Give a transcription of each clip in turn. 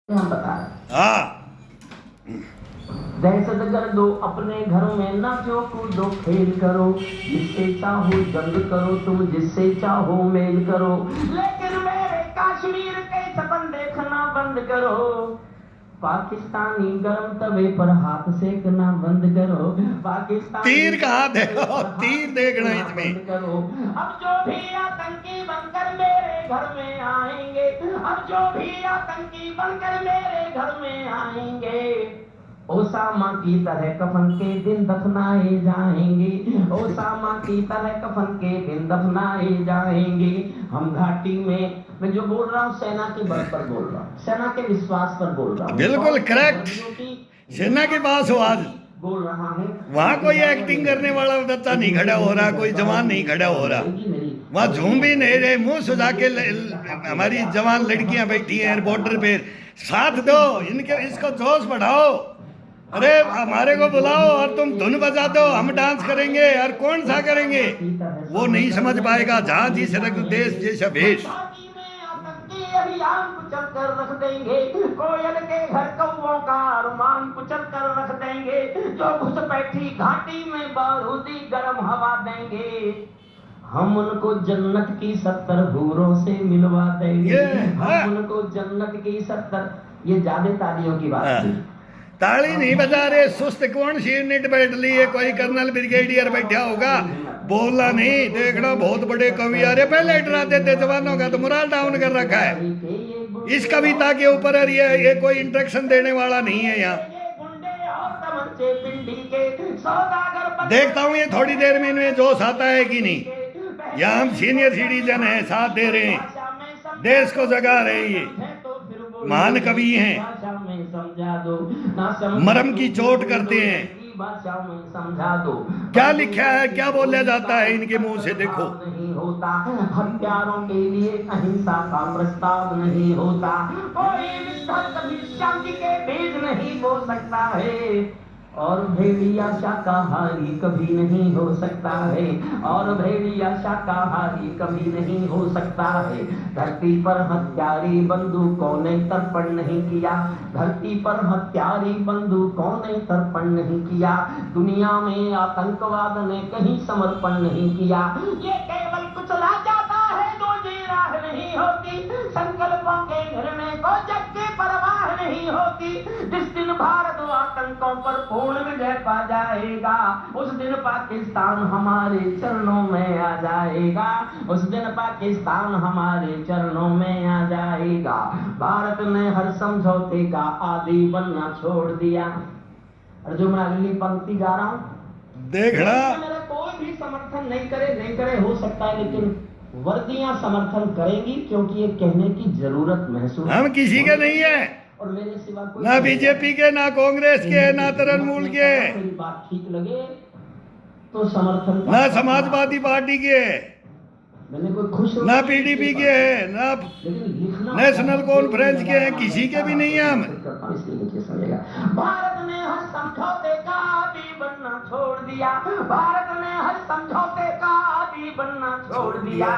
हम बता रहे हाँ दहशत गर्दो अपने घरों में नाचो कूदो खेल करो, जिससे चाहो जंग करो तुम, जिससे चाहो मेल करो, लेकिन मेरे कश्मीर के सपन देखना बंद करो। पाकिस्तानी गरम तवे पर हाथ सेकना बंद करो। पाकिस्तानी तीर कहाँ देखो, तीर देखना इसमें। बंद करो। अब जो भी आतंकी बनकर मेरे घर में आएंगे, अब जो भी आतंकी बनकर मेरे घर में आएंगे, ओसामा की तरह कफन के दिन दफनाए जाएंगे, ओसामा की तरह कफन के दिन दफनाए जाएंगे। हम घाटी में, मैं जो बोल रहा हूँ सेना के बल पर बोल रहा हूँ, सेना के विश्वास पर बोल रहा हूँ। बिल्कुल करेक्ट। सेना के पास हो आज बोल रहा हूँ, वहाँ कोई एक्टिंग करने वाला बच्चा नहीं खड़ा हो रहा, कोई जवान नहीं खड़ा हो रहा, वहाँ झूम भी नहीं रहे, मुंह सुझा के हमारी जवान लड़कियां बैठी हैं बॉर्डर पे। साथ दो इनके, इसको जोश बढ़ाओ। अरे हमारे को बुलाओ और तुम धुन बजा दो, हम डांस करेंगे। और कौन सा करेंगे वो नहीं समझ पाएगा। जहाँ जिस देश जैसा भेष। अभियान कुचल कर रख देंगे, कोयल के घर कौवों का अरमान कुचल कर रख देंगे, जो घुसपैठी घाटी में बारूदी गर्म हवा देंगे। हम उनको जन्नत की 70 हूरों से मिलवा देंगे, हम उनको जन्नत की 70। ये ज्यादा तालियों की बात थी। ताली नहीं बजा रहे, सुस्त कौन सी यूनिट बैठ ली है, कोई कर्नल ब्रिगेडियर बैठा होगा, बोला नहीं। देखना बहुत बड़े कवि आ रहे, पहले डरा देते जवानों का तो मोरल डाउन कर रखा है। इस कविता के ऊपर ये कोई इंस्ट्रक्शन देने वाला नहीं है यहाँ। देखता हूँ ये थोड़ी देर में इनमें जोश आता है कि नहीं। यहाँ हम सीनियर सिटीजन हैं, साथ दे रहे हैं, देश को जगा रहे हैं, ये महान कवि हैं, मरम की चोट करते हैं। समझा दो क्या लिखा है, क्या बोला जाता है इनके मुंह से, देखो। नहीं होता हत्यारों के लिए अहिंसा का प्रस्ताव नहीं होता, कोई विद्वान कभी शांति के बीज नहीं बो सकता है, और भेड़िया शाकाहारी कभी नहीं हो सकता है, और भेड़िया शाकाहारी कभी नहीं हो सकता है। धरती पर हत्यारी बंदूकों ने तर्पण नहीं किया, धरती पर हत्यारी बंदूकों ने तर्पण नहीं किया, दुनिया में आतंकवाद ने कहीं समर्पण नहीं किया। ये केवल कुचला जाता है, दूसरी राह नहीं होती, संकल्पों के निर्णय को जग की परवाह नहीं होती। जिस दिन भारत आतंकों पर पूर्ण विजय पा जाएगा, उस दिन पाकिस्तान हमारे चरणों में आ जाएगा, उस दिन पाकिस्तान हमारे चरणों में आ जाएगा। भारत ने हर समझौते का आदी बनना छोड़ दिया। और जो मैं अगली पंक्ति गा रहा हूँ, देखना मेरा कोई भी समर्थन नहीं करे हो सकता है, लेकिन वर्दियां समर्थन करेंगी, क्योंकि ये कहने की जरूरत महसूस हम किसी के नहीं है, और मेरे सिवा कोई ना बीजेपी के, ना कांग्रेस के, ना तृणमूल के, मेरी बात ठीक लगे तो समर्थन, ना समाजवादी पार्टी के, मैंने कोई खुश ना पीडीपी के है, ना नेशनल कॉन्फ्रेंस के हैं, किसी के भी नहीं है हम। भारत ने हर समझौते का आदी बनना छोड़ दिया, भारत ने हर समझौते का आदी बनना छोड़ दिया।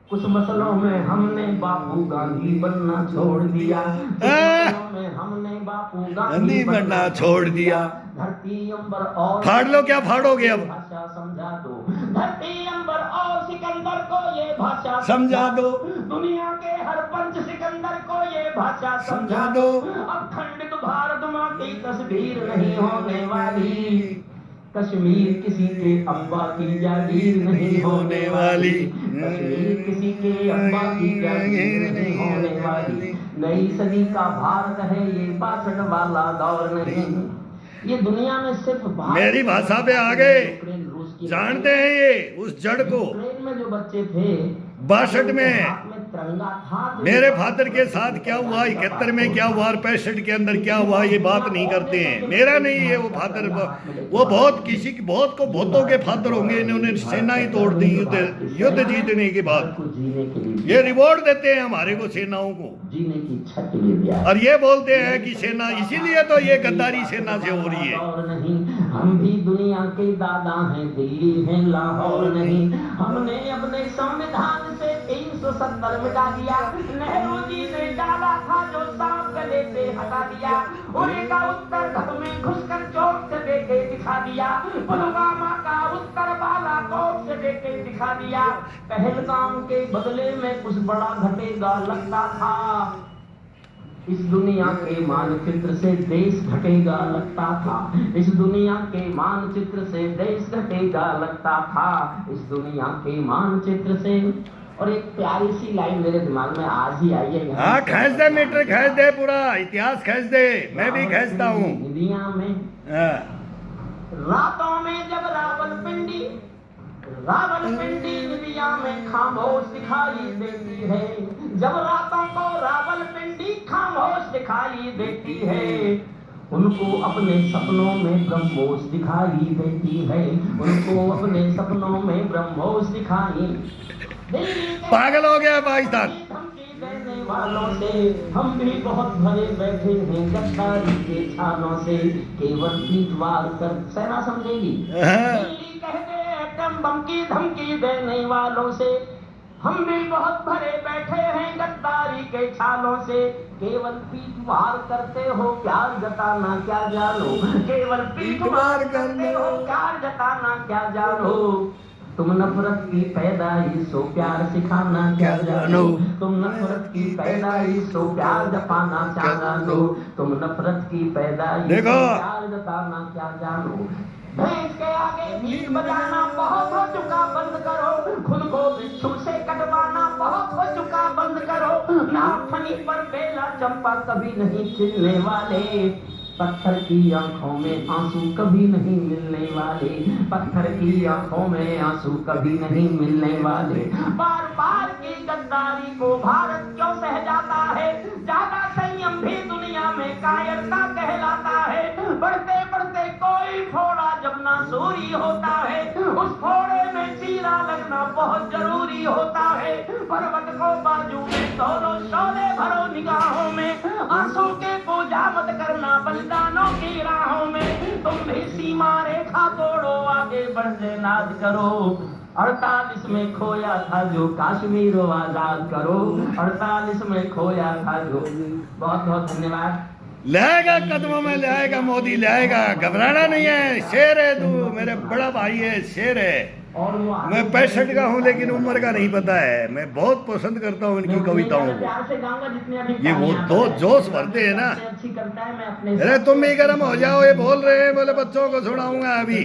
कुछ मसलों में हमने बापू गांधी बनना छोड़ दिया, कुछ मसलों में हमने बापू गांधी बनना छोड़ दिया। धरती अंबर और फाड़ लो, क्या फाड़ोगे अब, भाषा समझा दो, धरती अंबर और सिकंदर को ये भाषा समझा दो, दुनिया के हर पंच सिकंदर को ये भाषा समझा दो। अब खंडित भारत माँ की तस्वीर नहीं होने वाली, कश्मीर किसी के अब्बा की जागीर नहीं होने वाली, कश्मीर किसी के अब्बा की जागीर नहीं होने वाली। नई सदी का भारत है ये 62 वाला दौर नहीं। ये दुनिया में सिर्फ मेरी भाषा पे आ गए, जानते हैं ये उस जड़ को। यूक्रेन में जो बच्चे थे 62 में तिरंगा था, मेरे फादर के साथ क्या हुआ, 71 में क्या हुआ, और 65 के अंदर क्या हुआ, ये बात नहीं करते हैं। मेरा नहीं है वो फादर, वो बहुत किसी बहुत को बहुतों के फादर होंगे, इन्होंने सेना ही तोड़ दी युद्ध जीतने के बाद। ये रिवॉर्ड देते हैं हमारे को, सेनाओं को जीने की इच्छा के लिए दिया, और ये बोलते हैं कि सेना, इसीलिए तो ये गद्दारी सेना से हो रही है। और नहीं, हम भी दुनिया के दादा हैं, दिल्ली है लाहौर नहीं। हमने अपने संविधान से 370 मिटा दिया, नेहरू जी ने डाला था जो सांप हटा दिया, उरी का उत्तर घर में घुसकर चोट से देके दिखा दिया, पुलवामा का उत्तर बालाकोट से देके दिखा दिया। पहलगाम के बदले में कुछ बड़ा घटेगा लगता था, इस दुनिया के मानचित्र से देश घटेगा लगता था, इस दुनिया के मानचित्र से देश घटेगा लगता था, इस दुनिया के मानचित्र से। और एक प्यारी सी लाइन मेरे दिमाग में आज ही आई है। हाँ, खींच दे मीटर, खींच दे, पूरा इतिहास खींच दे, मैं भी खींचता हूँ। दुनिया में रातों में जब रावलपिंडी दुनिया में खामोश दिखाई देती है, जब रातों को रावलपिंडी खामोश दिखाई देती है, उनको अपने सपनों में ब्रह्मोस दिखाई देती है, उनको अपने सपनों में ब्रह्मोस दिखाई। पागल हो गया पाकिस्तान। धमकी देने वालों से हम भी बहुत भरे बैठे हैं, गद्दारी के छालों से केवल पीटवार कर सेना समझेगी। दिल्ली कहते एटम बम की धमकी देने वालों से हम भी बहुत भरे बैठे हैं, गद्दारी के छालों से केवल पीटवार करते हो, प्यार जताना क्या जानो, केवल पीटवार करते हो, प्यार जताना क्या जानो। तुम नफरत की पैदाइश हो, प्यार सिखाना क्या जानो, तुम नफरत की पैदाइश हो, प्यार जताना क्या जानो, तुम नफरत की पैदाइश हो, प्यार जताना क्या जानो। भैंस के आगे बीट बजाना बहुत हो चुका, बंद करो, खुद को बिच्छू से कटवाना बहुत हो चुका, बंद करो। नाथनी पर बेला चंपा कभी नहीं खिलने वाले, पत्थर की आंखों में आंसू कभी नहीं मिलने वाले, पत्थर की आंखों में आंसू कभी नहीं मिलने वाले। बार बार की गद्दारी को भारत क्यों सह जाता है, ज्यादा संयम भी दुनिया में कायरता कहलाता है। बढ़ते बढ़ते कोई फोड़ा जब ना सूरी होता है, उस फोड़े में चीरा लगना बहुत जरूरी होता है। पर्वत को बाजू में तोलो, शोले भरो निगाहों में, आंसू के पूजा मत करना बलिदानों की राहों में। तुम भी सीमा रेखा तोड़ो, आगे बढ़ते नाज करो। 48 में खोया था जो कश्मीर आजाद करो, 48 में खोया था जो। बहुत बहुत धन्यवाद। लाएगा कदमों में, लाएगा मोदी, लाएगा, घबराना नहीं है। शेर है तू, मेरे बड़ा भाई है, शेर है। और मैं 65 का हूँ लेकिन उम्र का नहीं पता है। मैं बहुत पसंद करता हूँ इनकी कविताओं को, ये वो दो जोश भरते हैं ना। अच्छी करता है। मैं अपने अरे तुम भी गर्म हो जाओ, ये बोल रहे हैं, बोले बच्चों को सुनाऊंगा अभी।